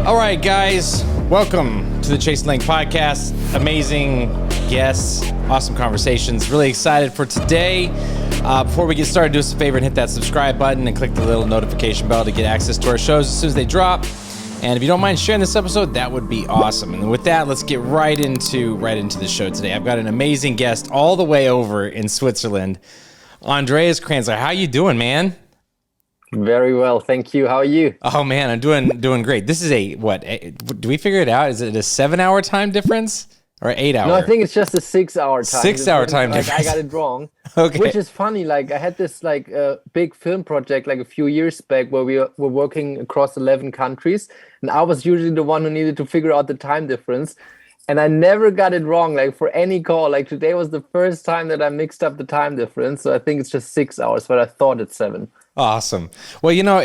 All right, guys, welcome to the Chason Laing podcast. Amazing guests, awesome conversations. Really excited for today. Before we get started, do us a favor and hit that subscribe button and click the little notification bell to get access to our shows as soon as they drop. And if you don't mind sharing this episode, that would be awesome. And with that, let's get right into the show today. I've got an amazing guest all the way over in Switzerland, ANDREAS KRANZLER. How you doing, man? Very well, thank you. How are you? Oh man, I'm doing great. This is do we figure it out? Is it a 7-hour time difference or 8 hour? No, I think it's just a 6-hour time. 6-hour time difference. I got it wrong. Okay. Which is funny. Like I had this big film project like a few years back where we were working across 11 countries, and I was usually the one who needed to figure out the time difference. And I never got it wrong, like for any call. Like today was the first time that I mixed up the time difference. So I think it's just 6 hours, but I thought it's 7. Awesome. Well, you know,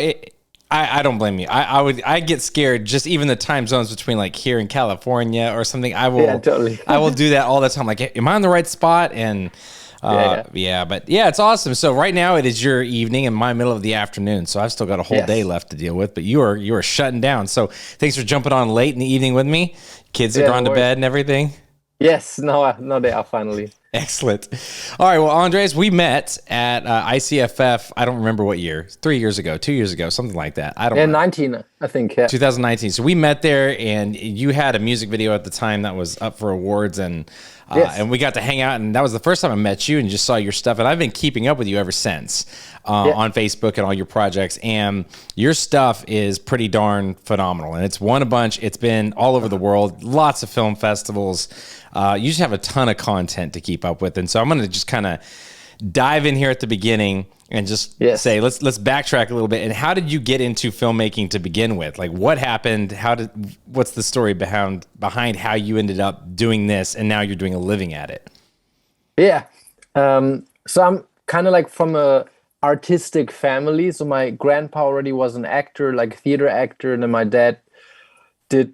I don't blame you. I get scared just even the time zones between like here in California or something. Yeah, totally. I will do that all the time. Like, am I on the right spot? And but it's awesome. So right now it is your evening and my middle of the afternoon. So I've still got a whole day left to deal with, but you are shutting down. So thanks for jumping on late in the evening with me. Kids are gone to bed and everything. Yes, no, they are finally. Excellent. All right. Well, ANDREAS, we met at ICFF. I don't remember what year. 3 years ago, 2 years ago, something like that. I don't know. 19, I think. Yeah. 2019. So we met there, and you had a music video at the time that was up for awards, and we got to hang out. And that was the first time I met you and just saw your stuff. And I've been keeping up with you ever since on Facebook and all your projects. And your stuff is pretty darn phenomenal. And it's won a bunch. It's been all over the world, lots of film festivals. You just have a ton of content to keep up with. And so I'm going to just kind of dive in here at the beginning and just say, let's backtrack a little bit. And how did you get into filmmaking to begin with? Like what happened? What's the story behind how you ended up doing this and now you're doing a living at it? Yeah. So I'm kind of like from a artistic family. So my grandpa already was an actor, like theater actor. And then my dad did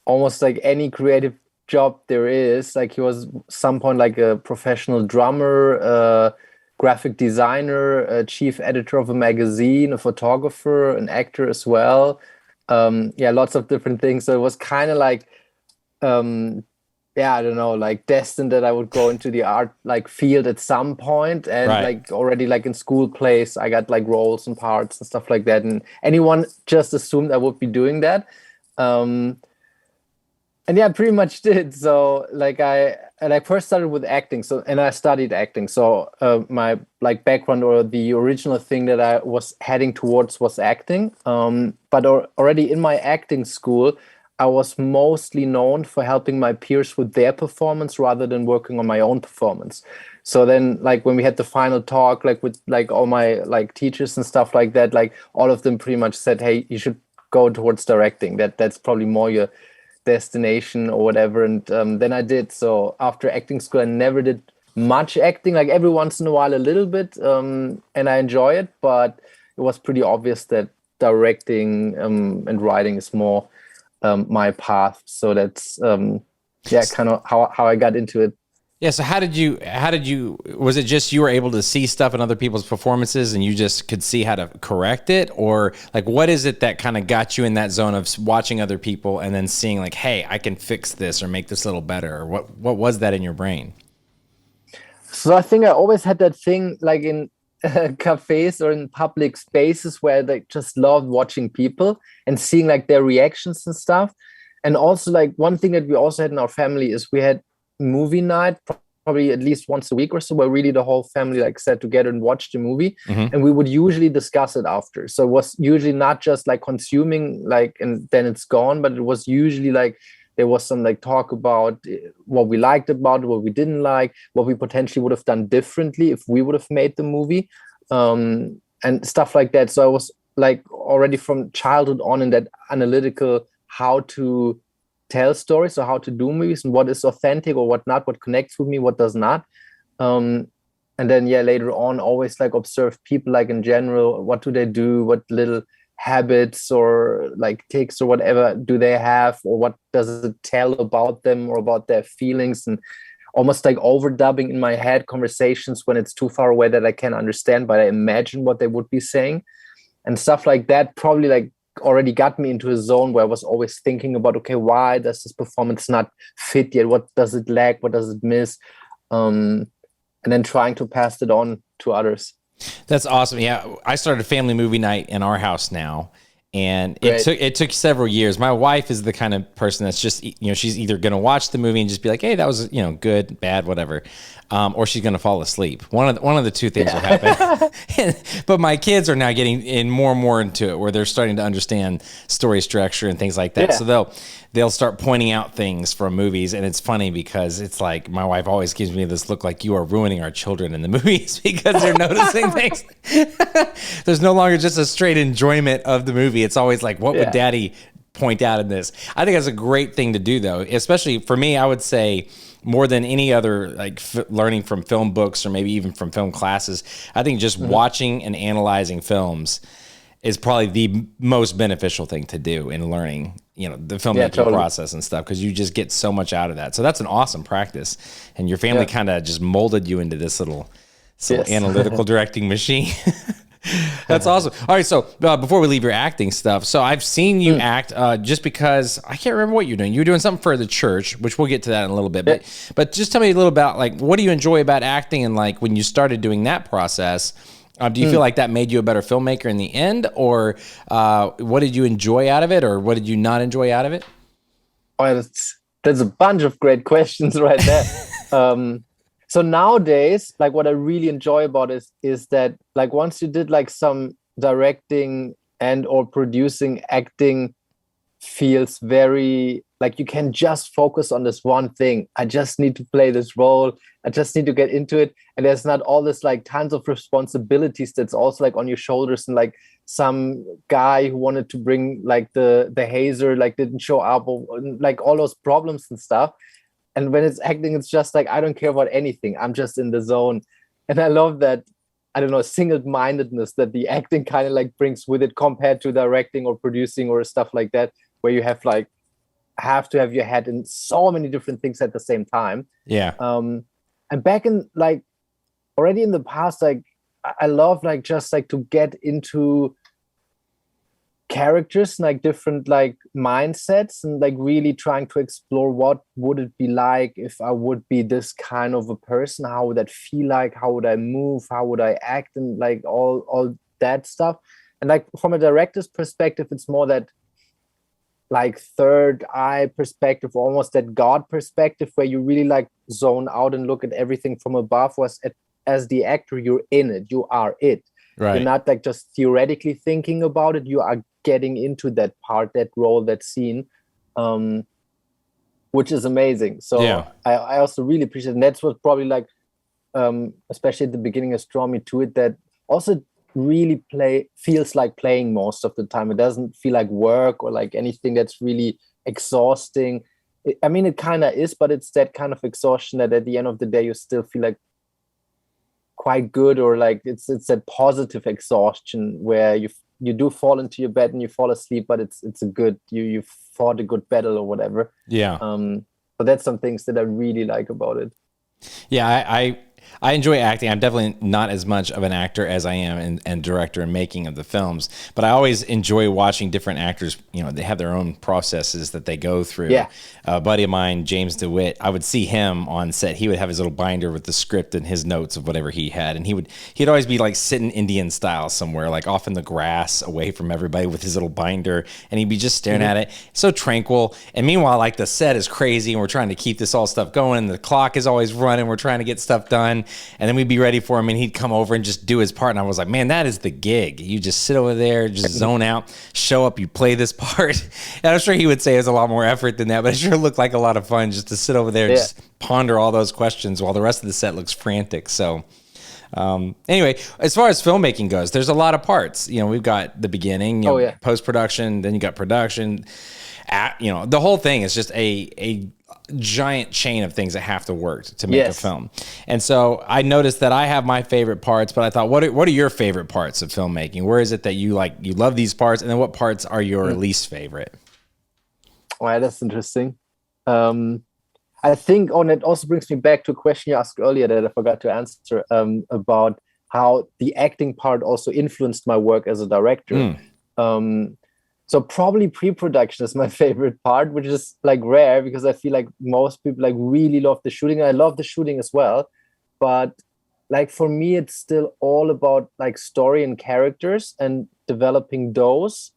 almost like any creative job there is. Like he was some point like a professional drummer, graphic designer, a chief editor of a magazine, a photographer, an actor as well. Lots of different things. So it was kind of like, I don't know, like destined that I would go into the art like field at some point. And like already like in school plays, I got like roles and parts and stuff like that. And anyone just assumed I would be doing that. And yeah, I pretty much did. So like I first started with acting. And I studied acting. So my like background or the original thing that I was heading towards was acting. But already in my acting school, I was mostly known for helping my peers with their performance rather than working on my own performance. So then like when we had the final talk, like with like all my like teachers and stuff like that, like all of them pretty much said, hey, you should go towards directing. That's probably more your destination or whatever. And then I did. So after acting school, I never did much acting, like every once in a while a little bit, and I enjoy it, but it was pretty obvious that directing and writing is more my path. So that's kind of how I got into it. Yeah. So how did you, was it just you were able to see stuff in other people's performances and you just could see how to correct it? Or like, what is it that kind of got you in that zone of watching other people and then seeing like, hey, I can fix this or make this a little better? Or what was that in your brain? So I think I always had that thing like in cafes or in public spaces where they just loved watching people and seeing like their reactions and stuff. And also like one thing that we also had in our family is we had movie night probably at least once a week or so, where really the whole family like sat together and watched the movie, and we would usually discuss it after. So it was usually not just like consuming like and then it's gone, but it was usually like there was some like talk about what we liked about it, what we didn't like, what we potentially would have done differently if we would have made the movie, and stuff like that. So I was like already from childhood on in that analytical how to tell stories or how to do movies and what is authentic or what not, what connects with me, what does not. And then later on always like observe people like in general, what do they do, what little habits or like tics or whatever do they have, or what does it tell about them or about their feelings, and almost like overdubbing in my head conversations when it's too far away that I can't understand, but I imagine what they would be saying and stuff like that. Probably like already got me into a zone where I was always thinking about, okay, why does this performance not fit yet? What does it lack? What does it miss? And then trying to pass it on to others. That's awesome. Yeah, I started a family movie night in our house now, and Great. it took several years. My wife is the kind of person that's just, she's either going to watch the movie and just be like, hey, that was, good, bad, whatever. Or she's going to fall asleep. One of the two things will happen. But my kids are now getting in more and more into it, where they're starting to understand story structure and things like that. Yeah. So they'll start pointing out things from movies, and it's funny because it's like my wife always gives me this look like, you are ruining our children in the movies because they're noticing things. There's no longer just a straight enjoyment of the movie. It's always like, what would Daddy point out in this? I think that's a great thing to do, though, especially for me. I would say, more than any other, like learning from film books or maybe even from film classes, I think just watching and analyzing films is probably the most beneficial thing to do in learning, the filmmaking process and stuff, because you just get so much out of that. So that's an awesome practice, and your family kind of just molded you into this little analytical directing machine. That's awesome. All right, so before we leave your acting stuff, so I've seen you act just because I can't remember what you're doing. You're doing something for the church, which we'll get to that in a little bit. But just tell me a little about, like, what do you enjoy about acting, and like when you started doing that process, do you feel like that made you a better filmmaker in the end, or what did you enjoy out of it, or what did you not enjoy out of it? Oh, that's a bunch of great questions right there. So nowadays, like what I really enjoy about it is that, like, once you did like some directing and or producing, acting feels very like you can just focus on this one thing. I just need to play this role. I just need to get into it. And there's not all this like tons of responsibilities that's also like on your shoulders, and like some guy who wanted to bring like the hazer like didn't show up, or like all those problems and stuff. And when it's acting, it's just like, I don't care about anything. I'm just in the zone. And I love that, I don't know, single-mindedness that the acting kind of like brings with it compared to directing or producing or stuff like that, where you have to have your head in so many different things at the same time. Yeah. And back in like already in the past, like I love like just like to get into characters, like different like mindsets, and like really trying to explore what would it be like if I would be this kind of a person. How would that feel like? How would I move? How would I act? And like all that stuff. And like from a director's perspective, it's more that like third eye perspective, almost that God perspective, where you really like zone out and look at everything from above. Was as the actor, you're in it, you are it. Right. You're not like just theoretically thinking about it. You are getting into that part, that role, that scene, which is amazing. So I also really appreciate it. And that's what probably like, especially at the beginning, has drawn me to it. That also really feels like playing most of the time. It doesn't feel like work or like anything that's really exhausting. I mean, it kind of is, but it's that kind of exhaustion that at the end of the day, you still feel like quite good, or like it's that positive exhaustion where you do fall into your bed and you fall asleep, but it's a good, you fought a good battle or whatever. Yeah. But that's some things that I really like about it. Yeah, I enjoy acting. I'm definitely not as much of an actor as I am and director and making of the films, but I always enjoy watching different actors. They have their own processes that they go through. Yeah. A buddy of mine, James DeWitt, I would see him on set. He would have his little binder with the script and his notes of whatever he had, and he'd always be like sitting Indian style somewhere, like off in the grass, away from everybody, with his little binder, and he'd be just staring at it, so tranquil. And meanwhile, like the set is crazy, and we're trying to keep this all stuff going. And the clock is always running. We're trying to get stuff done. And then we'd be ready for him, and he'd come over and just do his part. And I was like, man, that is the gig. You just sit over there, just zone out, show up, you play this part. And I'm sure he would say it was a lot more effort than that, but it sure looked like a lot of fun just to sit over there and just ponder all those questions while the rest of the set looks frantic. So anyway, as far as filmmaking goes, there's a lot of parts. We've got the beginning, post-production, then you got production. The whole thing is just a giant chain of things that have to work to make a film. And so I noticed that I have my favorite parts, but I thought, what are your favorite parts of filmmaking? Where is it that you love these parts, and then what parts are your least favorite? Well, that's interesting. I think, it also brings me back to a question you asked earlier that I forgot to answer, about how the acting part also influenced my work as a director. So probably pre-production is my favorite part, which is like rare because I feel like most people like really love the shooting. I love the shooting as well, but like for me, it's still all about like story and characters and developing those.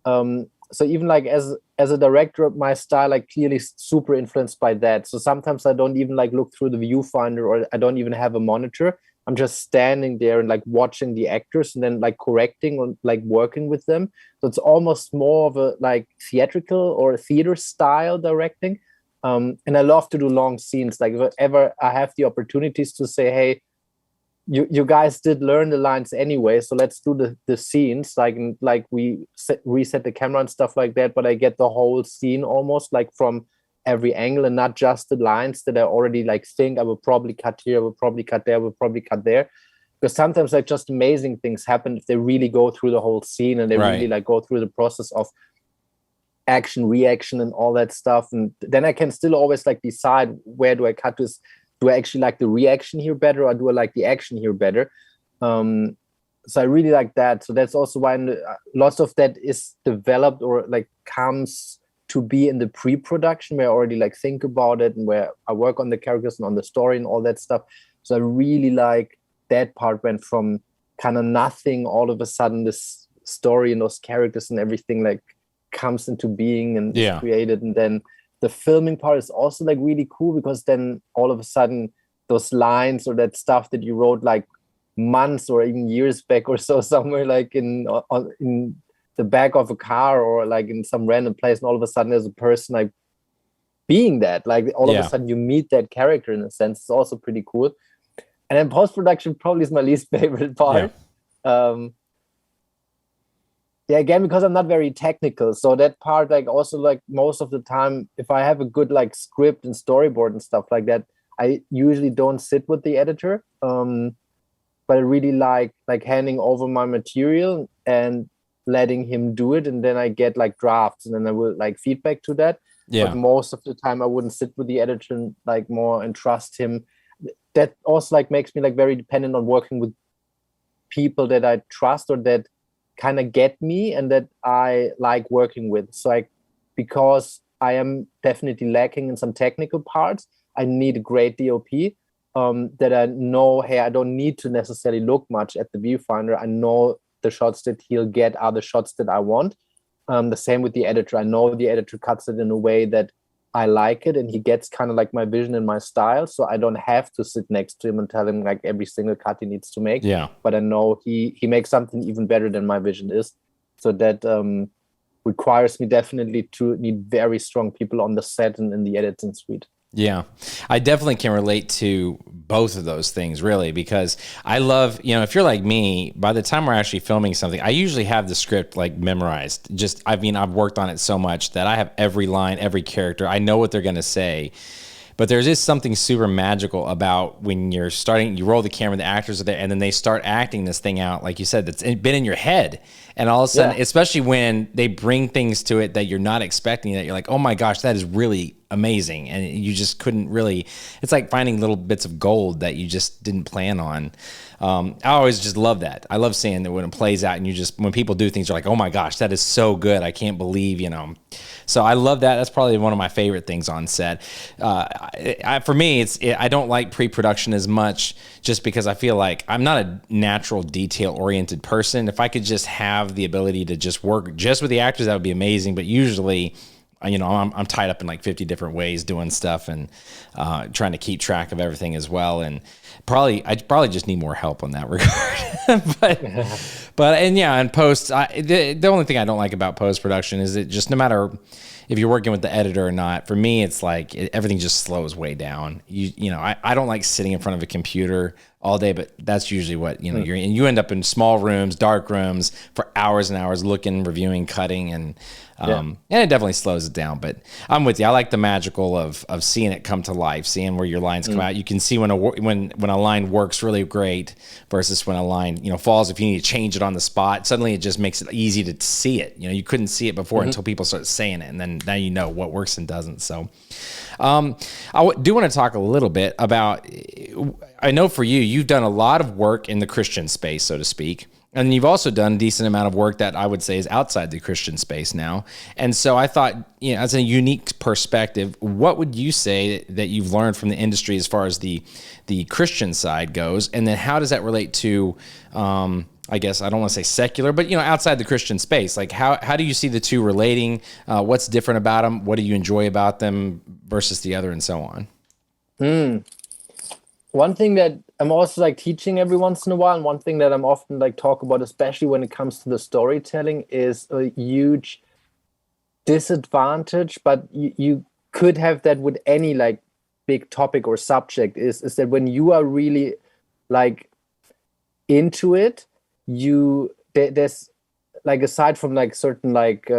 So even like as a director, my style like clearly super influenced by that. So sometimes I don't even like look through the viewfinder, or I don't even have a monitor. I'm just standing there and like watching the actors and then like correcting or like working with them. So it's almost more of a like theatrical or theater style directing. And I love to do long scenes. Like if ever I have the opportunities to say, hey, you guys did learn the lines anyway, so let's do the scenes, like we reset the camera and stuff like that, but I get the whole scene almost like from every angle and not just the lines that I already like think I will probably cut here, I will probably cut there, I will probably cut there. Because sometimes like just amazing things happen if they really go through the whole scene and they really like go through the process of action, reaction, and all that stuff. And then I can still always like decide, where do I cut this? Do I actually like the reaction here better, or do I like the action here better? So I really like that. So that's also why lots of that is developed or like comes to be in the pre-production, where I already like think about it and where I work on the characters and on the story and all that stuff. So I really like that part, went from kind of nothing, all of a sudden this story and those characters and everything like comes into being and is created. And then the filming part is also like really cool, because then all of a sudden those lines or that stuff that you wrote like months or even years back or so, somewhere like in the back of a car or like in some random place, and all of a sudden there's a person like being that, like all of a sudden you meet that character in a sense. It's also pretty cool. And then post-production probably is my least favorite part. Again, because I'm not very technical. So that part, like also like most of the time, if I have a good like script and storyboard and stuff like that, I usually don't sit with the editor. But I really like handing over my material and letting him do it. And then I get like drafts and then I will like feedback to that. But most of the time I wouldn't sit with the editor and like more and trust him. That also like makes me like very dependent on working with people that I trust or that kind of get me and that I like working with. So because I am definitely lacking in some technical parts, I need a great DOP that I know, hey, I don't need to necessarily look much at the viewfinder. I know the shots that he'll get are the shots that I want. The same with the editor. I know the editor cuts it in a way that I like it, and he gets kind of like my vision and my style. So I don't have to sit next to him and tell him like every single cut he needs to make. But I know he makes something even better than my vision is. So that requires me definitely to need very strong people on the set and in the editing suite. Yeah, I definitely can relate to both of those things, really, because I love, if you're like me, by the time we're actually filming something, I usually have the script like memorized. I've worked on it so much that I have every line, every character. I know what they're going to say. But there is something super magical about when you're starting, you roll the camera, the actors are there, and then they start acting this thing out, like you said, that's been in your head. And all of a sudden, especially when they bring things to it that you're not expecting, that you're like, oh my gosh, that is really amazing. And you just couldn't really, it's like finding little bits of gold that you just didn't plan on. I always just love that. I love seeing that when it plays out and when people do things, you're like, oh my gosh, that is so good. I can't believe, So I love that. That's probably one of my favorite things on set. For me, I don't like pre-production as much, just because I feel like I'm not a natural detail-oriented person. If I could just have the ability to just work just with the actors, that would be amazing. But usually, I'm tied up in like 50 different ways doing stuff and trying to keep track of everything as well. And I probably just need more help on that regard. In post, the only thing I don't like about post-production is it just, no matter if you're working with the editor or not, for me, it's like everything just slows way down. I don't like sitting in front of a computer all day, but that's usually what, you're in. You end up in small rooms, dark rooms for hours and hours looking, reviewing, cutting, and it definitely slows it down. But I'm with you. I like the magical of seeing it come to life, seeing where your lines come out. You can see when a line works really great versus when a line, falls. If you need to change it on the spot, suddenly it just makes it easy to see it. You couldn't see it before until people start saying it, and then and now you know what works and doesn't. So do want to talk a little bit about, I know for you, you've done a lot of work in the Christian space, so to speak. And you've also done a decent amount of work that I would say is outside the Christian space now. And so I thought, as a unique perspective, what would you say that you've learned from the industry as far as the Christian side goes? And then how does that relate to, I guess, I don't want to say secular, but, outside the Christian space? Like, how do you see the two relating? What's different about them? What do you enjoy about them versus the other, and so on? One thing that I'm also like teaching every once in a while, and one thing that I'm often like talk about, especially when it comes to the storytelling, is a huge disadvantage, but you could have that with any like big topic or subject, is that when you are really like into it, there's like, aside from like certain like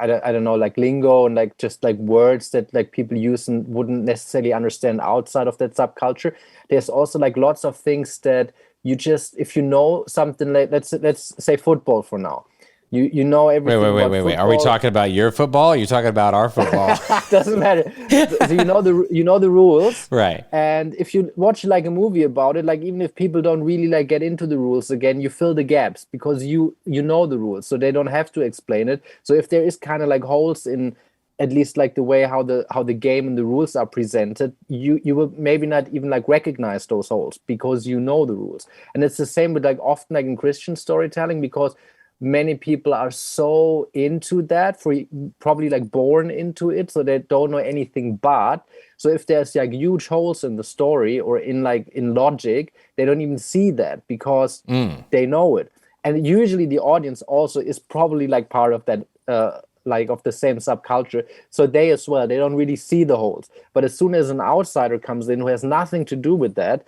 I don't know, like lingo and like just like words that like people use and wouldn't necessarily understand outside of that subculture, there's also like lots of things that you just, if you know something, like let's say football for now, you know everything. Wait. Are we talking about your football? Or are you talking about our football? Doesn't matter. So you know the rules, right? And if you watch like a movie about it, like even if people don't really like get into the rules, again, you fill the gaps because you know the rules, so they don't have to explain it. So if there is kind of like holes in at least like the way how the game and the rules are presented, you will maybe not even like recognize those holes because you know the rules. And it's the same with like often like in Christian storytelling, because many people are so into that, for probably like born into it, so they don't know anything but. So if there's like huge holes in the story or in logic, they don't even see that because they know it. And usually the audience also is probably like part of that like of the same subculture, so they as well, they don't really see the holes. But as soon as an outsider comes in who has nothing to do with that,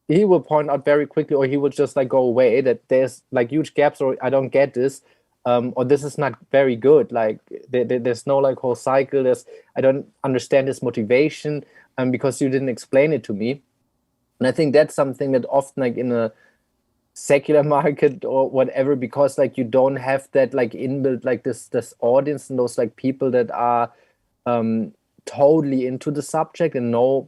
he will point out very quickly, or he will just like go away, that there's like huge gaps, or I don't get this, or this is not very good. Like there's no like whole cycle. I don't understand this motivation, because you didn't explain it to me. And I think that's something that often like in a secular market or whatever, because like you don't have that like inbuilt like this audience and those like people that are totally into the subject and know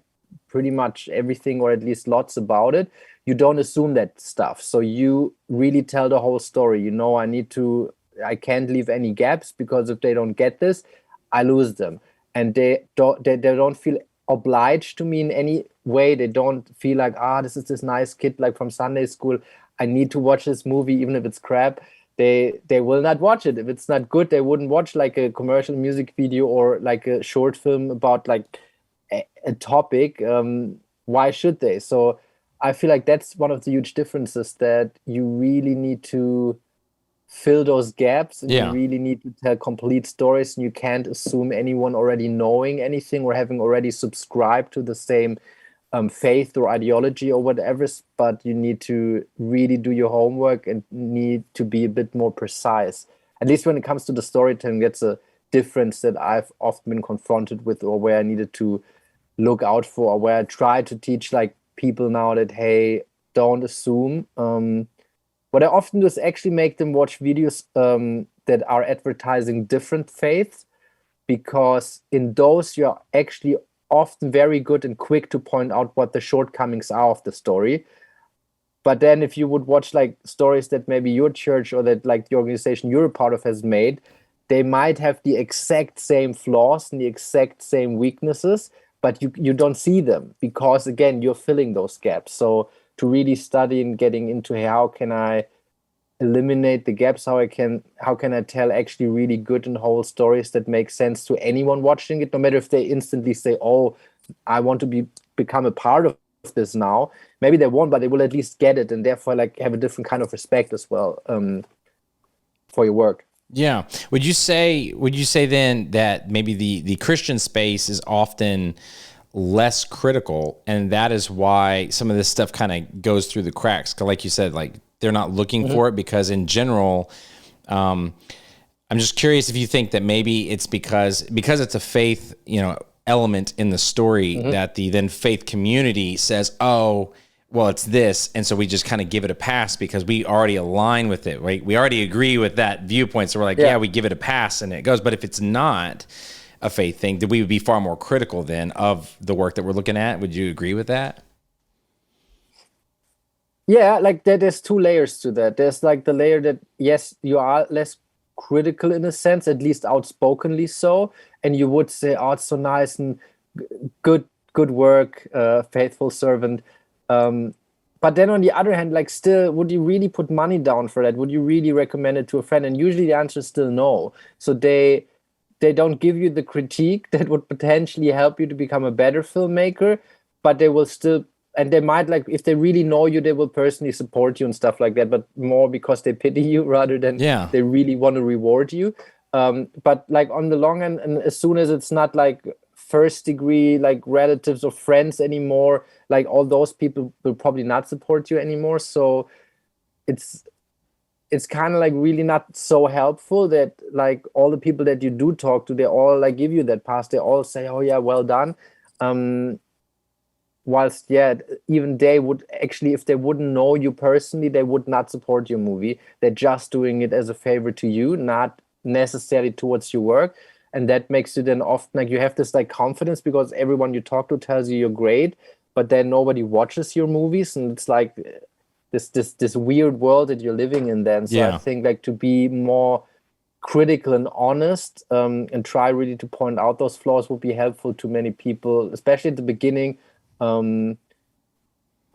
pretty much everything, or at least lots about it. You don't assume that stuff, so you really tell the whole story. I can't leave any gaps, because if they don't get this, I lose them. And they don't feel obliged to me in any way. They don't feel like, this is this nice kid like from Sunday school, I need to watch this movie even if it's crap. They will not watch it if it's not good. They wouldn't watch like a commercial music video or like a short film about like a topic. Why should they? So I feel like that's one of the huge differences, that you really need to fill those gaps, and you really need to tell complete stories, and you can't assume anyone already knowing anything or having already subscribed to the same faith or ideology or whatever, but you need to really do your homework and need to be a bit more precise. At least when it comes to the storytelling, that's a difference that I've often been confronted with, or where I needed to look out for, or where I try to teach like people now that, hey, don't assume. What I often do is actually make them watch videos that are advertising different faiths, because in those you're actually often very good and quick to point out what the shortcomings are of the story. But then if you would watch like stories that maybe your church or that like the organization you're a part of has made, they might have the exact same flaws and the exact same weaknesses, but you don't see them, because again, you're filling those gaps. So to really study and getting into, hey, how can I eliminate the gaps, how can I tell actually really good and whole stories that make sense to anyone watching it, no matter if they instantly say, oh, I want to become a part of this now. Maybe they won't, but they will at least get it, and therefore like have a different kind of respect as well for your work. Yeah. Would you say then that maybe the Christian space is often less critical, and that is why some of this stuff kind of goes through the cracks? 'Cause like you said, like they're not looking for it, because in general, I'm just curious if you think that maybe it's because it's a faith, element in the story, that the then faith community says, oh, well, it's this, and so we just kind of give it a pass because we already align with it, right? We already agree with that viewpoint, so we're like, yeah, we give it a pass, and it goes. But if it's not a faith thing, then we would be far more critical then of the work that we're looking at. Would you agree with that? Yeah, like there's two layers to that. There's like the layer that, yes, you are less critical in a sense, at least outspokenly so, and you would say, oh, it's so nice and good work, faithful servant. But then on the other hand, like still, would you really put money down for that? Would you really recommend it to a friend? And usually the answer is still no. So they don't give you the critique that would potentially help you to become a better filmmaker, but they will still, and they might, like, if they really know you, they will personally support you and stuff like that, but more because they pity you rather than they really want to reward you. But like on the long end, and as soon as it's not like first degree, like relatives or friends anymore, like all those people will probably not support you anymore. So it's kind of like really not so helpful that like all the people that you do talk to, they all like give you that pass. They all say, oh yeah, well done. Whilst, even they would actually, if they wouldn't know you personally, they would not support your movie. They're just doing it as a favor to you, not necessarily towards your work. And that makes you then often like, you have this like confidence because everyone you talk to tells you you're great, but then nobody watches your movies. And it's like this weird world that you're living in then. So I think like to be more critical and honest, and try really to point out those flaws would be helpful to many people, especially at the beginning. Or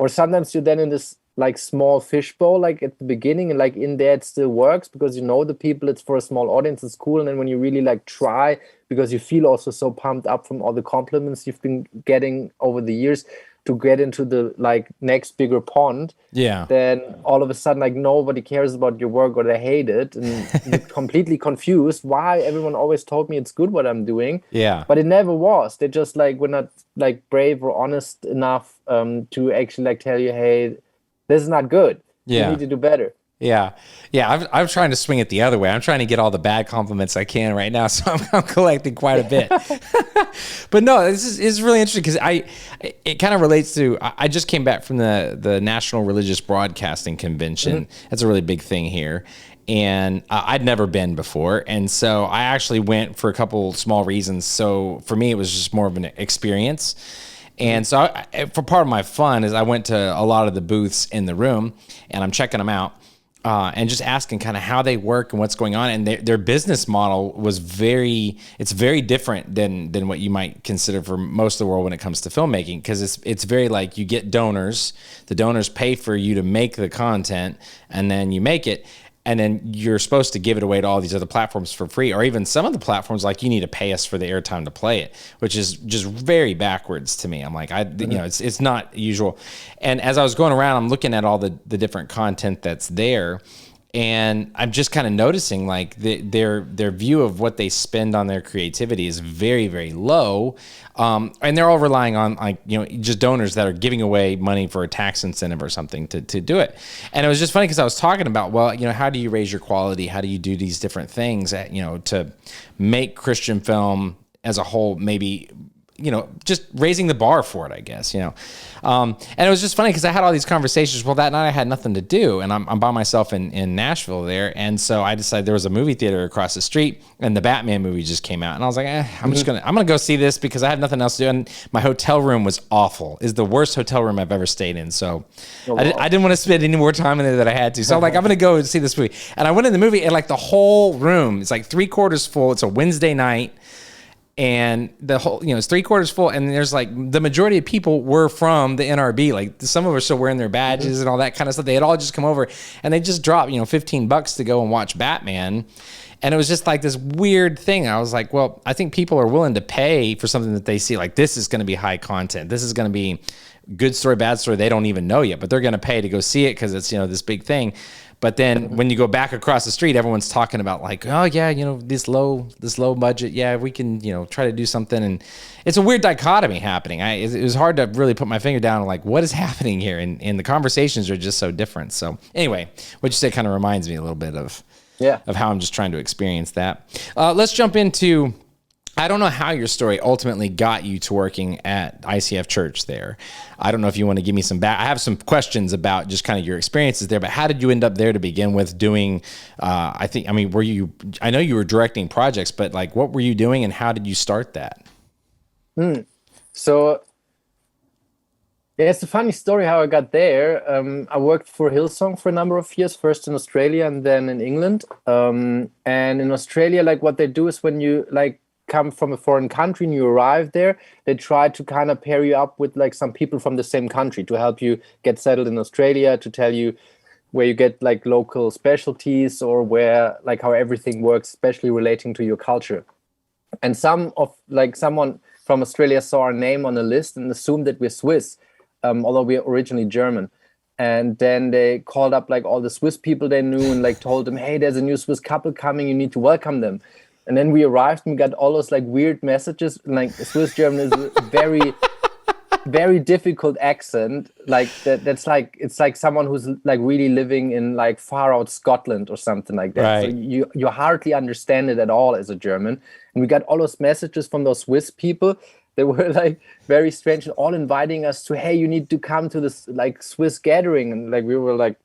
sometimes you're then in this like small fishbowl, like at the beginning, and like in there it still works because you know the people, it's for a small audience, it's cool. And then when you really like try, because you feel also so pumped up from all the compliments you've been getting over the years, to get into the like next bigger pond, then all of a sudden like nobody cares about your work or they hate it, and you're completely confused why everyone always told me it's good what I'm doing, but it never was. They just like were not like brave or honest enough to actually like tell you, hey, this is not good, you need to do better. I'm trying to swing it the other way. I'm trying to get all the bad compliments I can right now, so I'm collecting quite a bit. But no, this is really interesting because it kind of relates to, I just came back from the National Religious Broadcasting Convention. That's a really big thing here. And I'd never been before. And so I actually went for a couple small reasons. So for me, it was just more of an experience. And so for part of my fun is I went to a lot of the booths in the room and I'm checking them out. And just asking kind of how they work and what's going on. And their business model was very different than what you might consider for most of the world when it comes to filmmaking, because it's very like you get donors, the donors pay for you to make the content, and then you make it. And then you're supposed to give it away to all these other platforms for free, or even some of the platforms like you need to pay us for the airtime to play it, which is just very backwards to me. I'm like, you know, it's not usual. And as I was going around, I'm looking at all the different content that's there, and I'm just kind of noticing like their view of what they spend on their creativity is very, very low. And they're all relying on like, you know, just donors that are giving away money for a tax incentive or something to do it. And it was just funny because I was talking about, well, you know, how do you raise your quality? How do you do these different things you know, to make Christian film as a whole, maybe, you know, just raising the bar for it, I guess, you know. And it was just funny because I had all these conversations. Well, that night I had nothing to do, and I'm by myself in Nashville there. And so I decided there was a movie theater across the street, and the Batman movie just came out. And I was like, I'm gonna go see this because I had nothing else to do. And my hotel room was awful. It's the worst hotel room I've ever stayed in. So I didn't want to spend any more time in there than I had to. So I'm like, I'm gonna go and see this movie. And I went in the movie, and like the whole room, it's like 3/4 full. It's a Wednesday night. And the whole, you know, it's 3/4 full, and there's like the majority of people were from the NRB. Like some of them are still wearing their badges and all that kind of stuff. They had all just come over, and they just dropped, you know, $15 to go and watch Batman. And it was just like this weird thing. I was like, well, I think people are willing to pay for something that they see. Like, this is going to be high content. This is going to be good story, bad story. They don't even know yet, but they're going to pay to go see it because it's, you know, this big thing. But then when you go back across the street, everyone's talking about like, oh yeah, you know, this low budget. Yeah, we can, you know, try to do something. And it's a weird dichotomy happening. It was hard to really put my finger down on like, what is happening here? And the conversations are just so different. So anyway, what you say kind of reminds me a little bit of how I'm just trying to experience that. Let's jump into I don't know how your story ultimately got you to working at ICF Church there. I don't know if you want to give me some back. I have some questions about just kind of your experiences there, but how did you end up there to begin with doing, I know you were directing projects, but like what were you doing and how did you start that? So yeah, it's a funny story how I got there. I worked for Hillsong for a number of years, first in Australia and then in England. And in Australia, like what they do is when you like come from a foreign country and you arrive there, they try to kind of pair you up with like some people from the same country to help you get settled in Australia, to tell you where you get like local specialties or where like how everything works, especially relating to your culture. And someone from Australia saw our name on the list and assumed that we're Swiss, although we're originally German. And then they called up like all the Swiss people they knew and like told them, hey, there's a new Swiss couple coming, you need to welcome them. And then we arrived and we got all those like weird messages. Like Swiss German is a very, very difficult accent. Like that's like, it's like someone who's like really living in like far out Scotland or something like that. Right. So you hardly understand it at all as a German. And we got all those messages from those Swiss people. They were like very strange and all inviting us to, hey, you need to come to this like Swiss gathering. And like we were like,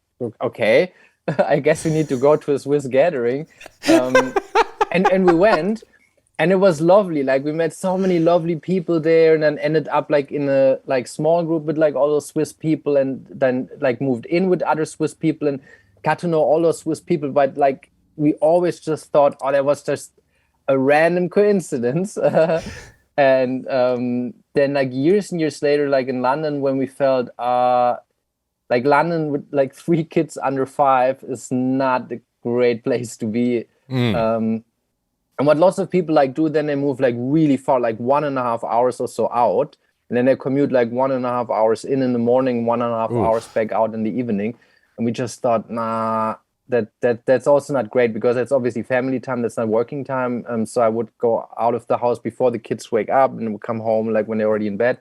okay, I guess we need to go to a Swiss gathering. And we went, and it was lovely. Like we met so many lovely people there, and then ended up like in a like small group with like all those Swiss people, and then like moved in with other Swiss people and got to know all those Swiss people. But like we always just thought, oh, that was just a random coincidence. And then like years and years later, like in London, when we felt like London with like 3 kids under 5 is not a great place to be. And what lots of people like do, then they move like really far, like 1.5 hours or so out. And then they commute like 1.5 hours in the morning, 1.5 hours back out in the evening. And we just thought, nah, that's also not great because it's obviously family time. That's not working time. So I would go out of the house before the kids wake up and would come home like when they're already in bed,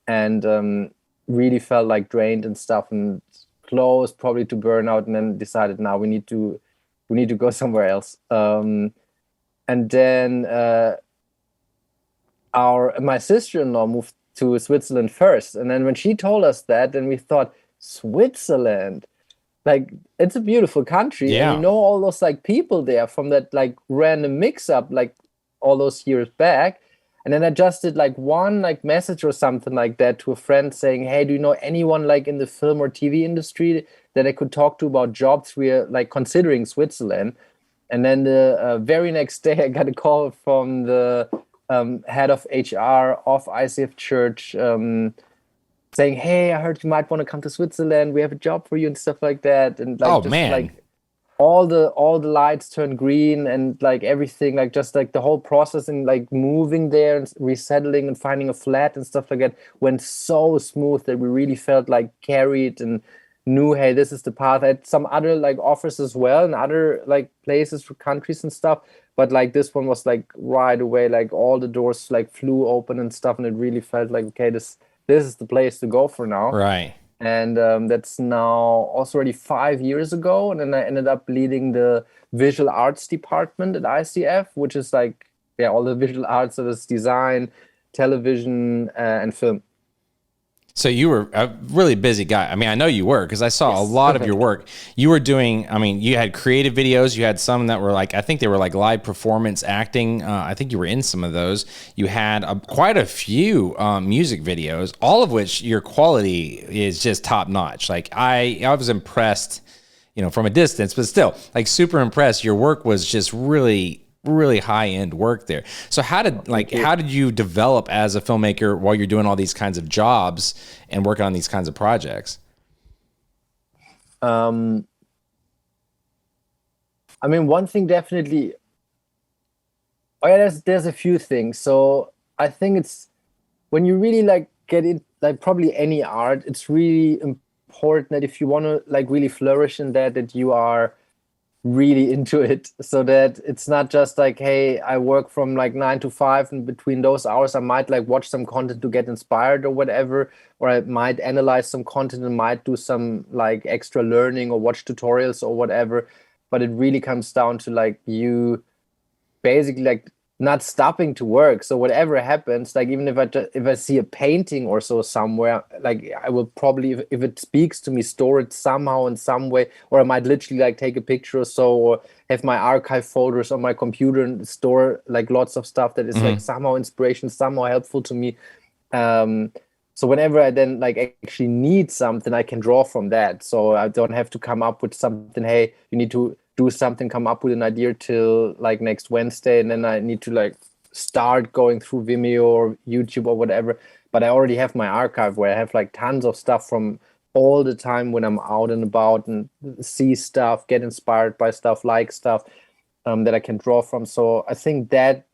and really felt like drained and stuff and close probably to burnout. And then decided now we need to go somewhere else. And then my sister-in-law moved to Switzerland first. And then when she told us that, then we thought, Switzerland, like it's a beautiful country. Yeah. And you know all those like people there from that like random mix-up like all those years back. And then I just did like one like message or something like that to a friend saying, hey, do you know anyone like in the film or TV industry that I could talk to about jobs? We're like considering Switzerland. And then the very next day, I got a call from the head of HR of ICF Church saying, hey, I heard you might want to come to Switzerland. We have a job for you and stuff like that. And like, like all the lights turned green and like everything, like just like the whole process and like moving there and resettling and finding a flat and stuff like that went so smooth that we really felt like carried and knew, hey, this is the path. I had some other like offers as well and other like places for countries and stuff, but like this one was like right away, like all the doors like flew open and stuff, and it really felt like, okay, this is the place to go for now. Right. And that's now also already 5 years ago, and then I ended up leading the visual arts department at ICF, which is like all the visual arts, so it's design, television, and film. So you were a really busy guy. I mean, I know you were because I saw a lot of your work. You were doing, I mean, you had creative videos. You had some that were like, I think they were like live performance acting. I think you were in some of those. You had quite a few music videos, all of which your quality is just top notch. Like I was impressed, from a distance, but still like super impressed. Your work was just really high-end work there. So how did you develop as a filmmaker while you're doing all these kinds of jobs and working on these kinds of projects? I mean, one thing definitely, there's a few things. So I think it's when you really like get it, like probably any art, it's really important that if you want to like really flourish in that you are really into it, so that it's not just like, hey, I work from like 9 to 5 and between those hours I might like watch some content to get inspired or whatever, or I might analyze some content and might do some like extra learning or watch tutorials or whatever. But it really comes down to like you basically like not stopping to work. So whatever happens, like even if I see a painting or so somewhere, like I will probably, if it speaks to me, store it somehow in some way, or I might literally like take a picture or so, or have my archive folders on my computer and store like lots of stuff that is like somehow inspiration, somehow helpful to me. So whenever I then like actually need something, I can draw from that. So I don't have to come up with something. Hey, you need to do something, come up with an idea till like next Wednesday, and then I need to like start going through Vimeo or YouTube or whatever. But I already have my archive where I have like tons of stuff from all the time when I'm out and about and see stuff, get inspired by stuff, like stuff that I can draw from. So I think that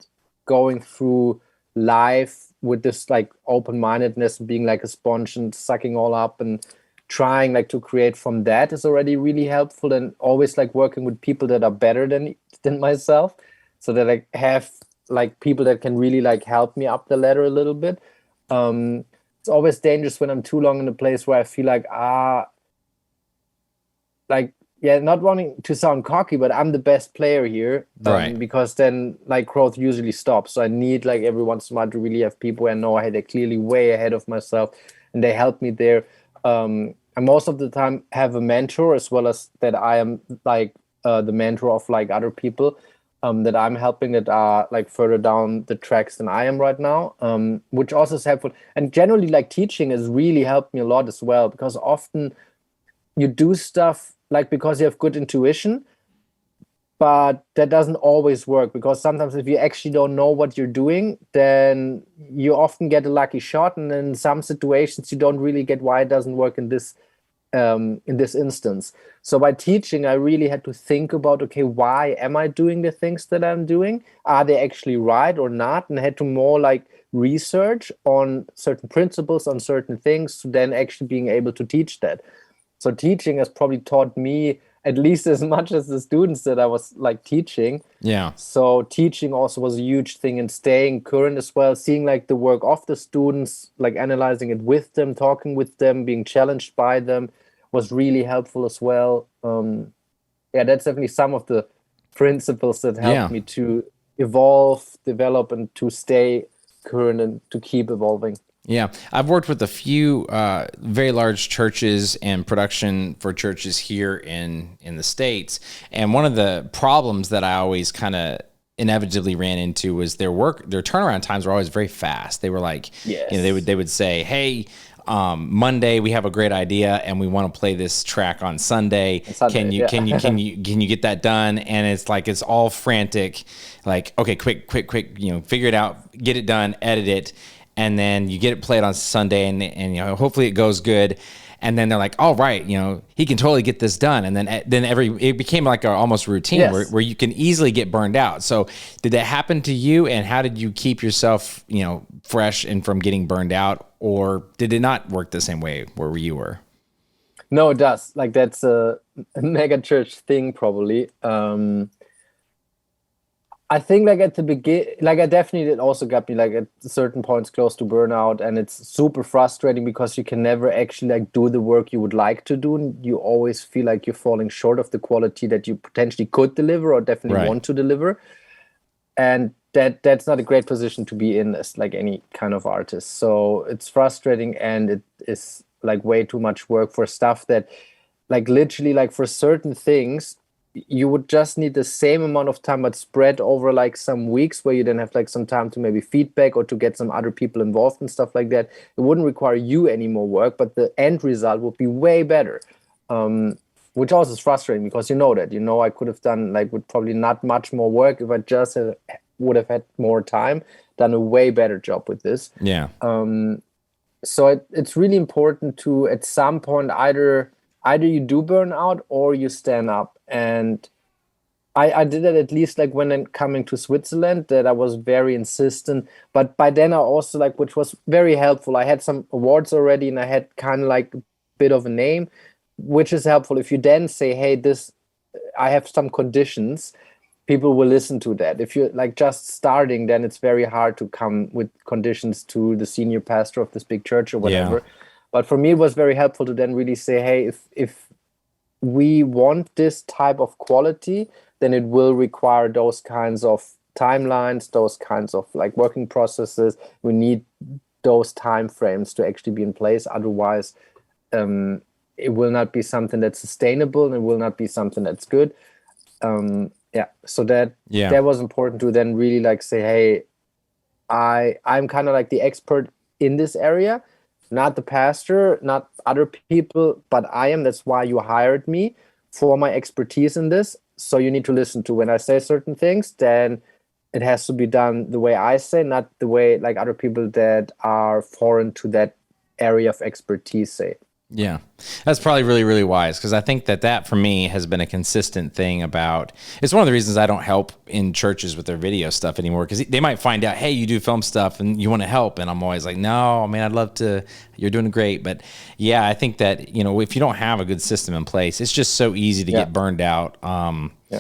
going through life with this like open-mindedness, being like a sponge and sucking all up and trying like to create from that is already really helpful. And always like working with people that are better than myself, so that I have like people that can really like help me up the ladder a little bit. It's always dangerous when I'm too long in a place where I feel like like, yeah, not wanting to sound cocky, but I'm the best player here, Right. because then like growth usually stops. So I need like every once in a while to really have people I know, hey, they're clearly way ahead of myself and they help me there. I most of the time have a mentor, as well as that I am like the mentor of like other people that I'm helping that are like further down the tracks than I am right now, which also is helpful. And generally like teaching has really helped me a lot as well, because often you do stuff like because you have good intuition, but that doesn't always work, because sometimes if you actually don't know what you're doing, then you often get a lucky shot, and in some situations you don't really get why it doesn't work in this instance. So by teaching, I really had to think about, okay, why am I doing the things that I'm doing? Are they actually right or not? And I had to more like research on certain principles, on certain things, to then actually being able to teach that. So teaching has probably taught me at least as much as the students that I was like teaching. Yeah. So teaching also was a huge thing, and staying current as well, seeing like the work of the students, like analyzing it with them, talking with them, being challenged by them was really helpful as well. Yeah, that's definitely some of the principles that helped Yeah. me to evolve, develop, and to stay current and to keep evolving. Yeah, I've worked with a few very large churches and production for churches here in the States, and one of the problems that I always kind of inevitably ran into was their turnaround times were always very fast. They were like, Yes. you know, they would say, hey. Monday we have a great idea and we want to play this track on Sunday. Can you get that done? And it's like it's all frantic, like, okay, quick, you know, figure it out, get it done, edit it, and then you get it played on Sunday, and you know, hopefully it goes good. And then they're like, all right, you know, he can totally get this done. And then it became like a almost routine. Yes. where you can easily get burned out. So did that happen to you? And how did you keep yourself, you know, fresh and from getting burned out? Or did it not work the same way where you were? No, it does. Like that's a mega church thing, probably. I think like at the begin, like I definitely, it also got me like at certain points close to burnout, and it's super frustrating because you can never actually like do the work you would like to do. And you always feel like you're falling short of the quality that you potentially could deliver or definitely want to deliver. And that's not a great position to be in as like any kind of artist. So it's frustrating, and it is like way too much work for stuff that like literally like for certain things you would just need the same amount of time but spread over like some weeks, where you then have like some time to maybe feedback or to get some other people involved and stuff like that. It wouldn't require you any more work, but the end result would be way better. Which also is frustrating, because you know I could have done like with probably not much more work if I just would have had more time, done a way better job with this. Yeah. So it's really important to at some point either you do burn out or you stand up. And I did it at least like when I'm coming to Switzerland, that I was very insistent. But by then I also like, which was very helpful, I had some awards already and I had kind of like a bit of a name, which is helpful. If you then say, hey, I have some conditions, people will listen to that. If you're like just starting, then it's very hard to come with conditions to the senior pastor of this big church or whatever. Yeah. But for me, it was very helpful to then really say, hey, if we want this type of quality, then it will require those kinds of timelines, those kinds of like working processes. We need those time frames to actually be in place. Otherwise, it will not be something that's sustainable, and it will not be something that's good. So that was important to then really like say, hey, I'm kind of like the expert in this area, not the pastor, not other people, but I am. That's why you hired me, for my expertise in this. So you need to listen to when I say certain things, then it has to be done the way I say, not the way like other people that are foreign to that area of expertise say. Yeah, that's probably really, really wise, because I think that for me has been a consistent thing about, it's one of the reasons I don't help in churches with their video stuff anymore, because they might find out, hey, you do film stuff and you want to help. And I'm always like, no, man, I'd love to, you're doing great. But yeah, I think that, you know, if you don't have a good system in place, it's just so easy to get burned out.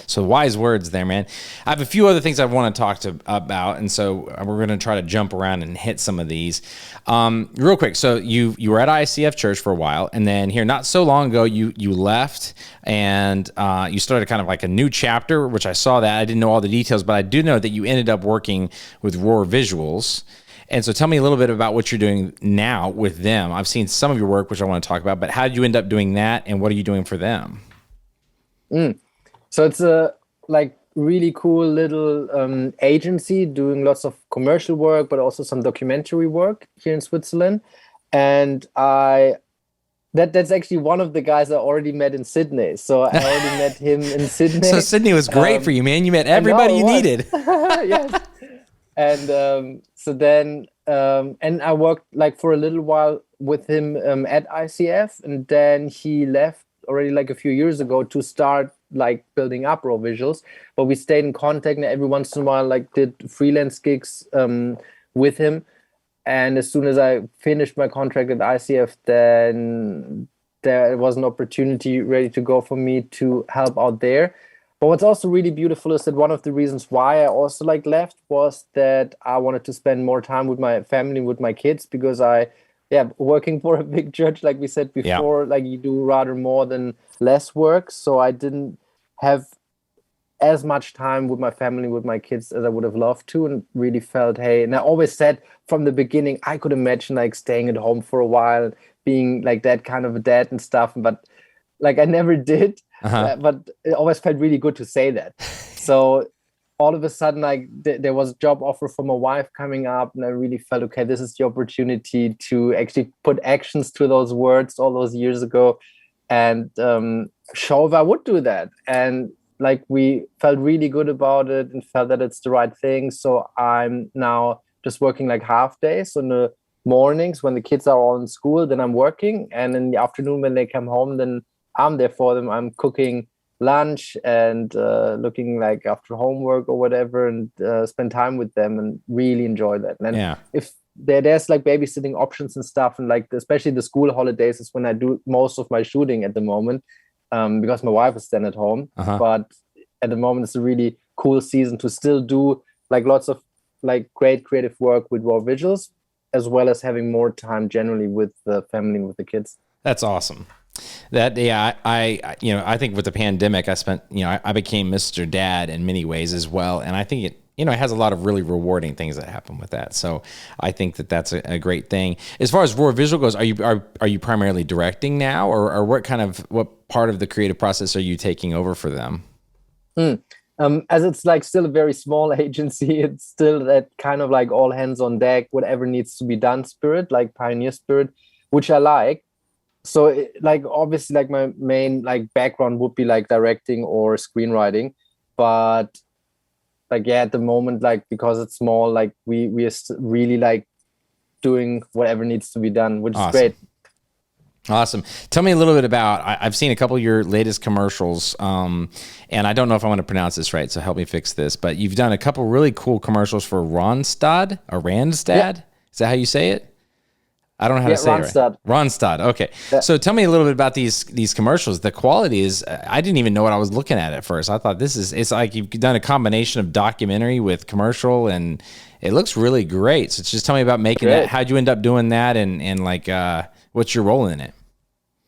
So wise words there, man. I have a few other things I want to talk about, and so we're going to try to jump around and hit some of these real quick. So you were at ICF Church for a while, and then here not so long ago you left, and you started kind of like a new chapter, which I saw that. I didn't know all the details, but I do know that you ended up working with Roar Visuals. And so tell me a little bit about what you're doing now with them. I've seen some of your work, which I want to talk about, but how did you end up doing that, and what are you doing for them? So it's a like really cool little agency doing lots of commercial work, but also some documentary work here in Switzerland. And that's actually one of the guys I already met in Sydney. So I already met him in Sydney. So Sydney was great for you, man. You met everybody you needed. Yes. And so then, and I worked like for a little while with him at ICF, and then he left already like a few years ago to start like building up Raw Visuals. But we stayed in contact, and every once in a while like did freelance gigs with him. And as soon as I finished my contract at ICF, then there was an opportunity ready to go for me to help out there. But what's also really beautiful is that one of the reasons why I also like left was that I wanted to spend more time with my family, with my kids, because working for a big church, like we said before, like you do rather more than less work. So I didn't have as much time with my family, with my kids, as I would have loved to, and really felt, hey, and I always said from the beginning, I could imagine like staying at home for a while, being like that kind of a dad and stuff, but like I never did. But it always felt really good to say that. So all of a sudden, like there was a job offer from my wife coming up, and I really felt, okay, this is the opportunity to actually put actions to those words all those years ago, and show if I would do that. And like we felt really good about it and felt that it's the right thing. So I'm now just working like half days. So in the mornings when the kids are all in school, then I'm working, and in the afternoon when they come home, then I'm there for them. I'm cooking lunch and looking like after homework or whatever, and spend time with them and really enjoy that. And if there's like babysitting options and stuff, and like especially the school holidays is when I do most of my shooting at the moment, because my wife is then at home. But at the moment it's a really cool season to still do like lots of like great creative work with Raw Visuals, as well as having more time generally with the family and with the kids. That's awesome. That I think with the pandemic, I became Mr. Dad in many ways as well, and I think it has a lot of really rewarding things that happen with that. So I think that that's a great thing. As far as Raw Visual goes, are you primarily directing now, or what part of the creative process are you taking over for them? As it's like still a very small agency, it's still that kind of like all hands on deck, whatever needs to be done spirit, like pioneer spirit, which I like. So like obviously like my main like background would be like directing or screenwriting, but like at the moment, like because it's small, like we are really like doing whatever needs to be done, which is great. Awesome. Tell me a little bit about, I've seen a couple of your latest commercials, and I don't know if I want to pronounce this right, so help me fix this, but you've done a couple really cool commercials for Randstad. Is that how you say it? I don't know how to say it right. Randstad. Okay. Yeah. So tell me a little bit about these commercials. The quality is, I didn't even know what I was looking at first. I thought it's like you've done a combination of documentary with commercial, and it looks really great. So just tell me about making that. How'd you end up doing that, and like, what's your role in it?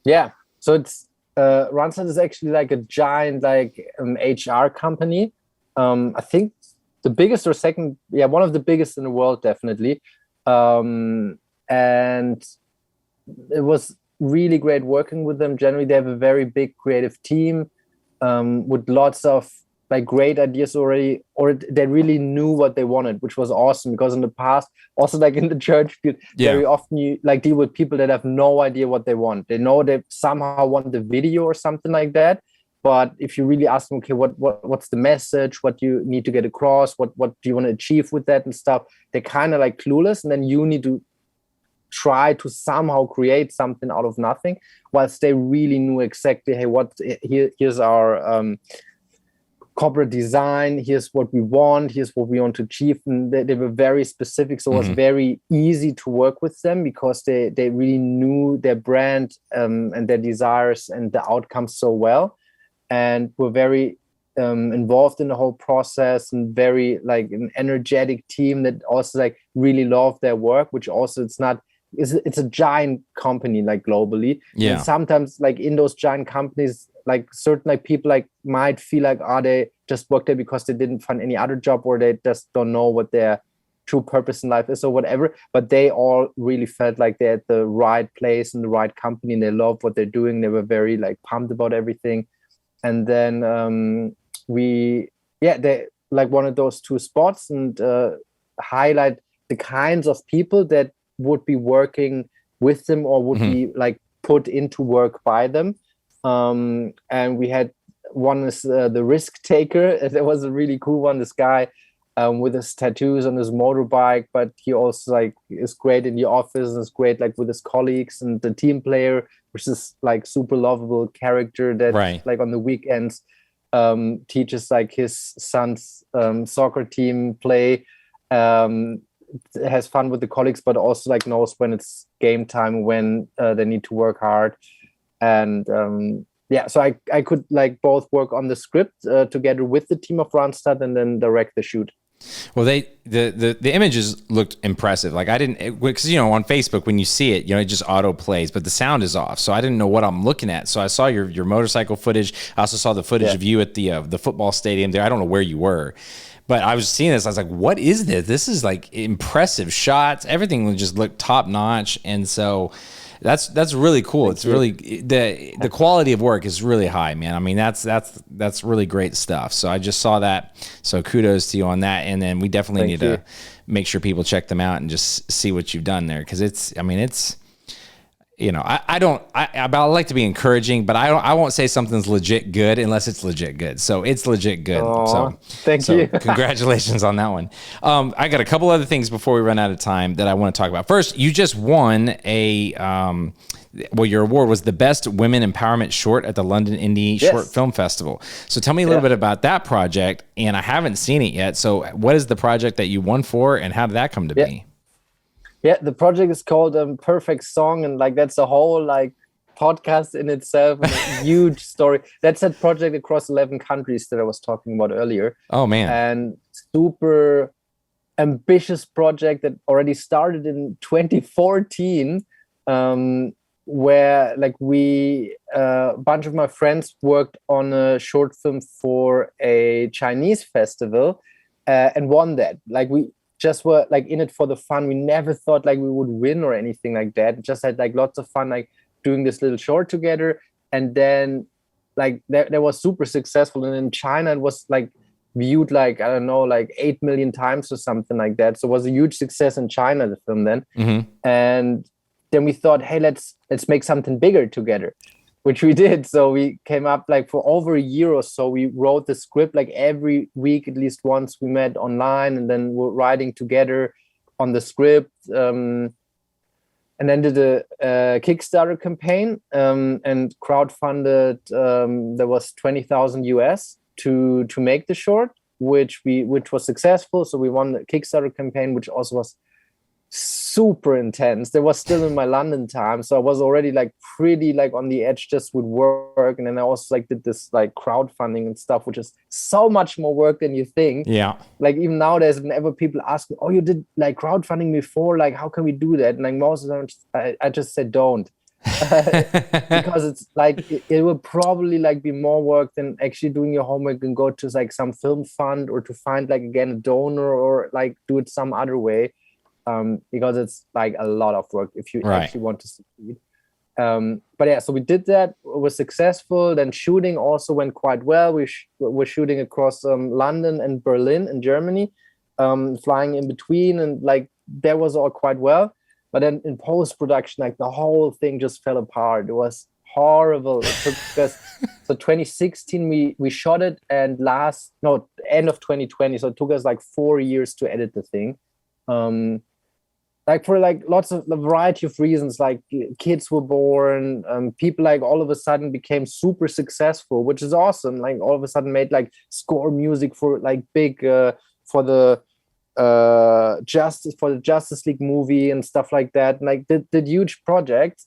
Yeah. So it's, Randstad is actually like a giant, like HR company. I think the biggest or second, one of the biggest in the world, definitely. And it was really great working with them. Generally, they have a very big creative team with lots of like great ideas already, or they really knew what they wanted, which was awesome. Because in the past, also like in the church field, very often you like deal with people that have no idea what they want. They know they somehow want the video or something like that, but if you really ask them, okay, what's the message? What do you need to get across? What do you want to achieve with that and stuff? They're kind of like clueless, and then you need to try to somehow create something out of nothing, whilst they really knew exactly, hey, here's our corporate design, here's what we want, here's what we want to achieve. And they were very specific, so it was very easy to work with them because they really knew their brand and their desires and the outcomes so well, and were very involved in the whole process, and very like an energetic team that also like really loved their work, which also it's a giant company like globally. And sometimes like in those giant companies, like certain like people like might feel like, they just work there because they didn't find any other job, or they just don't know what their true purpose in life is or whatever. But they all really felt like they're at the right place in the right company, and they love what they're doing. They were very like pumped about everything. And then they like wanted those two spots and highlight the kinds of people that would be working with them or would be like put into work by them. And we had one is the risk taker. That was a really cool one. This guy with his tattoos on his motorbike, but he also like is great in the office and is great like with his colleagues, and the team player, which is like super lovable character that like on the weekends teaches like his son's soccer team play, has fun with the colleagues, but also like knows when it's game time, when they need to work hard. And so I could like both work on the script together with the team of Randstad and then direct the shoot. Well, the images looked impressive. Like I didn't, because on Facebook when you see it, it just auto plays, but the sound is off, so I didn't know what I'm looking at. So I saw your motorcycle footage. I also saw the footage of you at the football stadium there. I don't know where you were, but I was seeing this. I was like, what is this? This is like impressive shots. Everything just looked top notch, and so. That's really cool. It's really the quality of work is really high, man. I mean, that's really great stuff. So I just saw that. So kudos to you on that. And then we definitely need to make sure people check them out and just see what you've done there, because it's I like to be encouraging, but I won't say something's legit good unless it's legit good. So it's legit good. Aww, thank you. Congratulations on that one. I got a couple other things before we run out of time that I want to talk about. First, you just won your award was the best women empowerment short at the London Indie Short Film Festival. So tell me a little bit about that project, and I haven't seen it yet. So what is the project that you won for, and how did that come to be? Yeah, the project is called Perfect Song, and like that's a whole like podcast in itself, and a huge story. That's a project across 11 countries that I was talking about earlier. Oh man. And super ambitious project that already started in 2014, where like a bunch of my friends worked on a short film for a Chinese festival and won that. Like we just were like in it for the fun. We never thought like we would win or anything like that. Just had like lots of fun like doing this little short together. And then like that was super successful. And in China it was like viewed like, I don't know, like 8 million times or something like that. So it was a huge success in China, the film then. And then we thought, hey, let's make something bigger together, which we did. So we came up like for over a year or so. We wrote the script like every week, at least once. We met online, and then we're writing together on the script. And then did a Kickstarter campaign and crowdfunded. There was 20,000 US to make the short, which was successful. So we won the Kickstarter campaign, which also was super intense. There was still in my London time, so I was already like pretty like on the edge just with work. And then I also like did this like crowdfunding and stuff, which is so much more work than you think. Yeah, like even nowadays whenever people ask me, oh, you did like crowdfunding before, like how can we do that? And like most of the time I just said don't. because it's like it will probably like be more work than actually doing your homework and go to like some film fund or to find like again a donor or like do it some other way, because it's like a lot of work if you actually want to succeed. But yeah, so we did that. It was successful. Then shooting also went quite well. We were shooting across London and Berlin in Germany, flying in between, and like that was all quite well. But then in post-production, like the whole thing just fell apart. It was horrible. It took us, so 2016 we shot it, and end of 2020. So it took us like 4 years to edit the thing. Like for like lots of a variety of reasons, like kids were born, people like all of a sudden became super successful, which is awesome. Like all of a sudden made like score music for like big for the Justice League movie and stuff like that, and like did huge projects.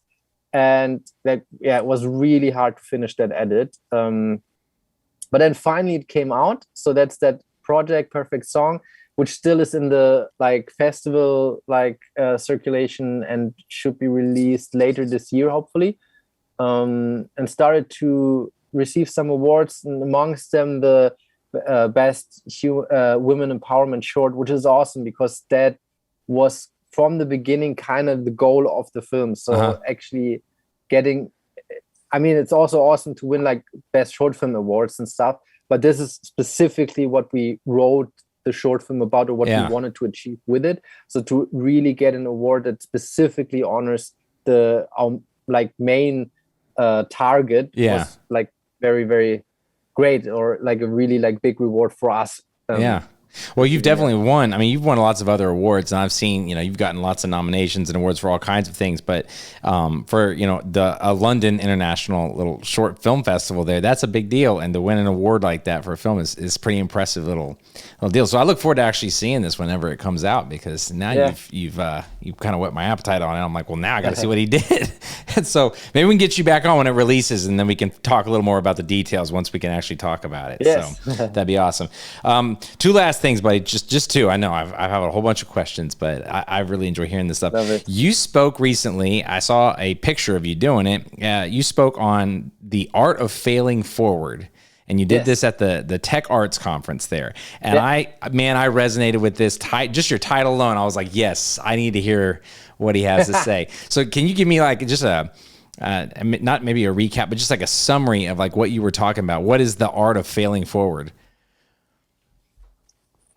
And like it was really hard to finish that edit, but then finally it came out. So that's that project Perfect Song, which still is in the like festival like circulation and should be released later this year hopefully, and started to receive some awards, and amongst them the best women empowerment short, which is awesome because that was from the beginning kind of the goal of the film. So actually getting, I mean, it's also awesome to win like best short film awards and stuff, but this is specifically what we wrote the short film about, or what we wanted to achieve with it. So to really get an award that specifically honors the like main target was like very, very great, or like a really like big reward for us. Well, you've definitely won. I mean, you've won lots of other awards, and I've seen, you've gotten lots of nominations and awards for all kinds of things. But for, the London International little short film festival there, that's a big deal. And to win an award like that for a film is pretty impressive little deal. So I look forward to actually seeing this whenever it comes out, because now you've kind of whet my appetite on it. I'm like, well, now I got to see what he did. And so maybe we can get you back on when it releases, and then we can talk a little more about the details once we can actually talk about it. Yes. So that'd be awesome. Two last things, buddy. Just two. I know I have a whole bunch of questions, but I really enjoy hearing this stuff. You spoke recently. I saw a picture of you doing it. You spoke on the art of failing forward, and you did this at the Tech Arts Conference there. And I resonated with this just your title alone. I was like, yes, I need to hear what he has to say. So can you give me like just not maybe a recap, but just like a summary of like what you were talking about? What is the art of failing forward?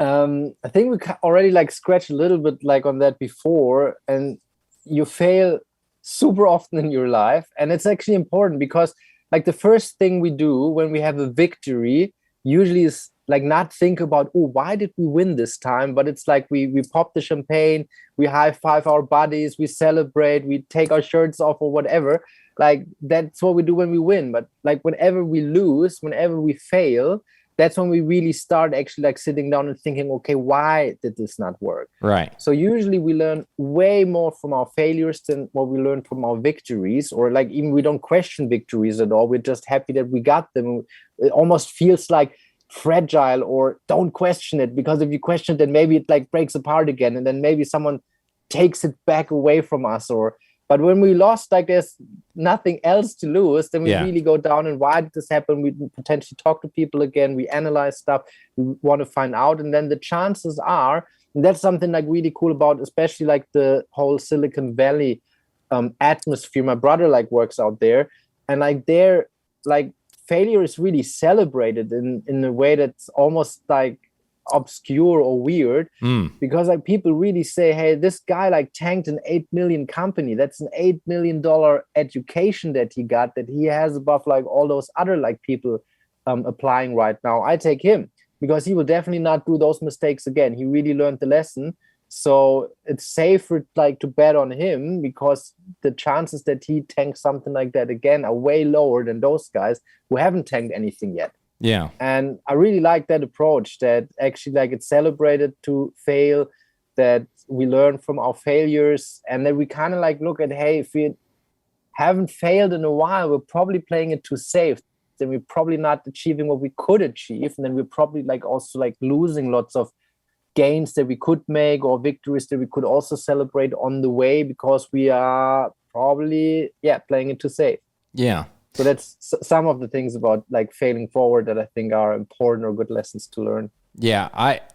I think we already like scratched a little bit like on that before, and you fail super often in your life. And it's actually important because like the first thing we do when we have a victory usually is like not think about, oh, why did we win this time? But it's like we pop the champagne, we high five our buddies, we celebrate, we take our shirts off or whatever. Like that's what we do when we win. But like whenever we lose, whenever we fail, that's when we really start actually like sitting down and thinking, okay, why did this not work? Right. So usually we learn way more from our failures than what we learn from our victories, or like even we don't question victories at all. We're just happy that we got them. It almost feels like fragile, or don't question it, because if you question it, then maybe it like breaks apart again, and then maybe someone takes it back away from us. But when we lost, like there's nothing else to lose, then we really go down and why did this happen? We potentially talk to people again, we analyze stuff, we want to find out. And then the chances are, and that's something like really cool about, especially like the whole Silicon Valley atmosphere. My brother like works out there, and like there, like failure is really celebrated in a way that's almost like obscure or weird, because like people really say, hey, this guy like tanked an 8 million company. That's an $8 million education that he got, that he has above like all those other like people applying right now. I take him because he will definitely not do those mistakes again. He really learned the lesson. So it's safer like to bet on him, because the chances that he tanks something like that again are way lower than those guys who haven't tanked anything yet. Yeah. And I really like that approach, that actually like it's celebrated to fail, that we learn from our failures, and then we kind of like look at, hey, if we haven't failed in a while, we're probably playing it too safe. Then we're probably not achieving what we could achieve. And then we're probably like also like losing lots of gains that we could make, or victories that we could also celebrate on the way, because we are probably, playing it too safe. Yeah. So that's some of the things about like failing forward that I think are important or good lessons to learn. Yeah,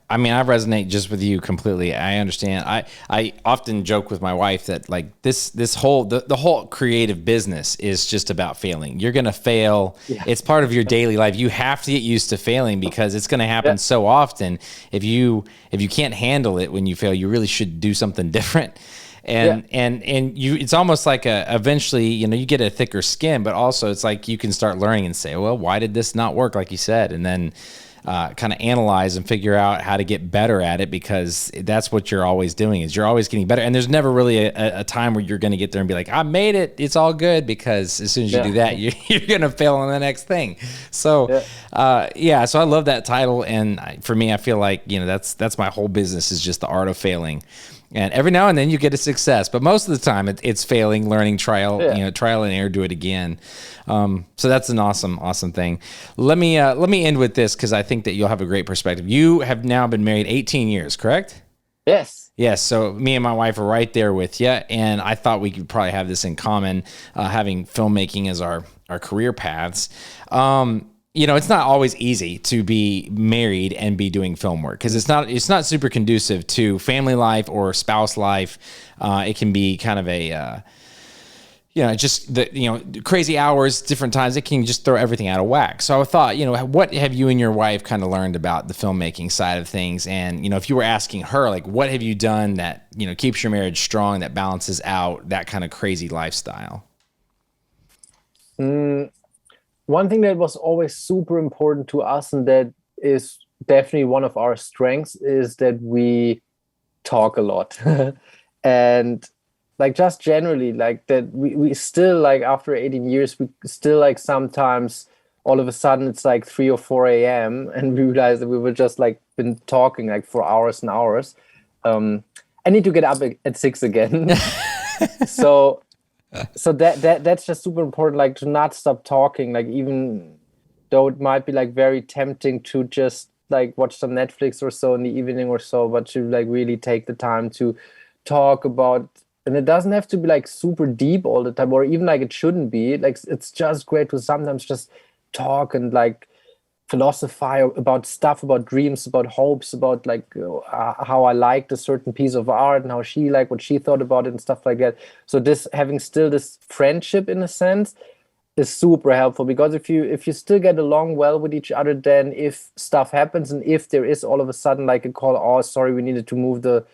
I mean, I resonate just with you completely. I understand. I often joke with my wife that like this whole the whole creative business is just about failing. You're gonna fail. Yeah. It's part of your daily life. You have to get used to failing because it's gonna happen so often. If you can't handle it when you fail, you really should do something different. And you, it's almost like eventually, you know, you get a thicker skin, but also it's like you can start learning and say, well, why did this not work? Like you said, and then kind of analyze and figure out how to get better at it, because that's what you're always doing, is you're always getting better. And there's never really a time where you're going to get there and be like, I made it, it's all good, because as soon as you do that, you're going to fail on the next thing. So, so I love that title. And for me, I feel like, you know, that's my whole business, is just the art of failing. And every now and then you get a success, but most of the time it's failing, learning, trial and error, do it again. So that's an awesome thing. Let me end with this, because I think that you'll have a great perspective. You have now been married 18 years, correct? Yes. Yes. So me and my wife are right there with you, and I thought we could probably have this in common, having filmmaking as our career paths. You know, it's not always easy to be married and be doing film work, because it's not super conducive to family life or spouse life. It can be kind of a, just the, crazy hours, different times. It can just throw everything out of whack. So I thought, what have you and your wife kind of learned about the filmmaking side of things? And, if you were asking her, like, what have you done that, keeps your marriage strong, that balances out that kind of crazy lifestyle? One thing that was always super important to us, and that is definitely one of our strengths, is that we talk a lot. And like, just generally, like that we still, like, after 18 years, we still, like, sometimes all of a sudden it's like 3 or 4 a.m. and we realize that we were just like been talking like for hours and hours. I need to get up at 6 again. So that's just super important, like, to not stop talking, like, even though it might be like very tempting to just like watch some Netflix or so in the evening or so, but to like really take the time to talk about, and it doesn't have to be like super deep all the time, or even like it shouldn't be, like, it's just great to sometimes just talk and like philosophize about stuff, about dreams, about hopes, about like how I liked a certain piece of art and how she liked what she thought about it and stuff like that. So this, having still this friendship in a sense, is super helpful, because if you still get along well with each other, then if stuff happens and if there is all of a sudden like a call, oh, sorry, we needed to move the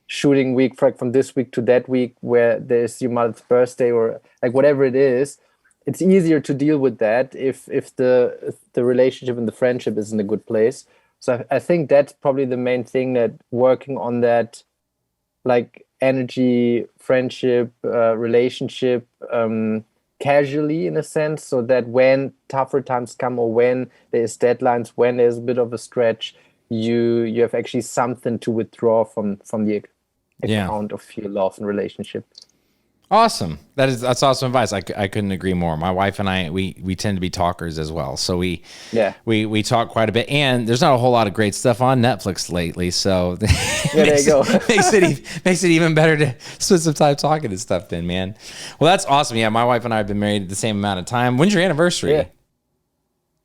shooting week from this week to that week where there's your mother's birthday, or like whatever it is, it's easier to deal with that if the relationship and the friendship is in a good place. So I think that's probably the main thing, that working on that, like, energy, friendship, relationship, casually in a sense, so that when tougher times come, or when there's deadlines, when there's a bit of a stretch, you have actually something to withdraw from the account of your love and relationship. Awesome. That's awesome advice. I couldn't agree more. My wife and I, we tend to be talkers as well. So we talk quite a bit, and there's not a whole lot of great stuff on Netflix lately. So there you go. makes it even better to spend some time talking and stuff then, man. Well, that's awesome. Yeah. My wife and I have been married the same amount of time. When's your anniversary?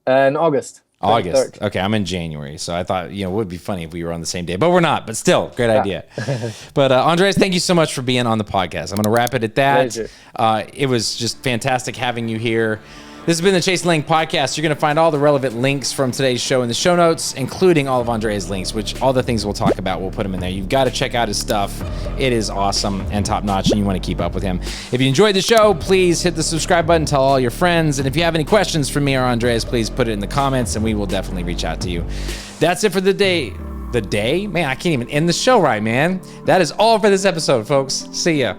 In August. August. Okay, I'm in January, so I thought, it would be funny if we were on the same day, but we're not. But still, great idea. But Andreas, thank you so much for being on the podcast. I'm going to wrap it at that. It was just fantastic having you here. This has been the Chason Laing podcast. You're going to find all the relevant links from today's show in the show notes, including all of Andreas' links, which all the things we'll talk about, we'll put them in there. You've got to check out his stuff. It is awesome and top notch, and you want to keep up with him. If you enjoyed the show, please hit the subscribe button, tell all your friends. And if you have any questions for me or Andreas, please put it in the comments and we will definitely reach out to you. That's it for the day. Man, I can't even end the show right, man. That is all for this episode, folks. See ya.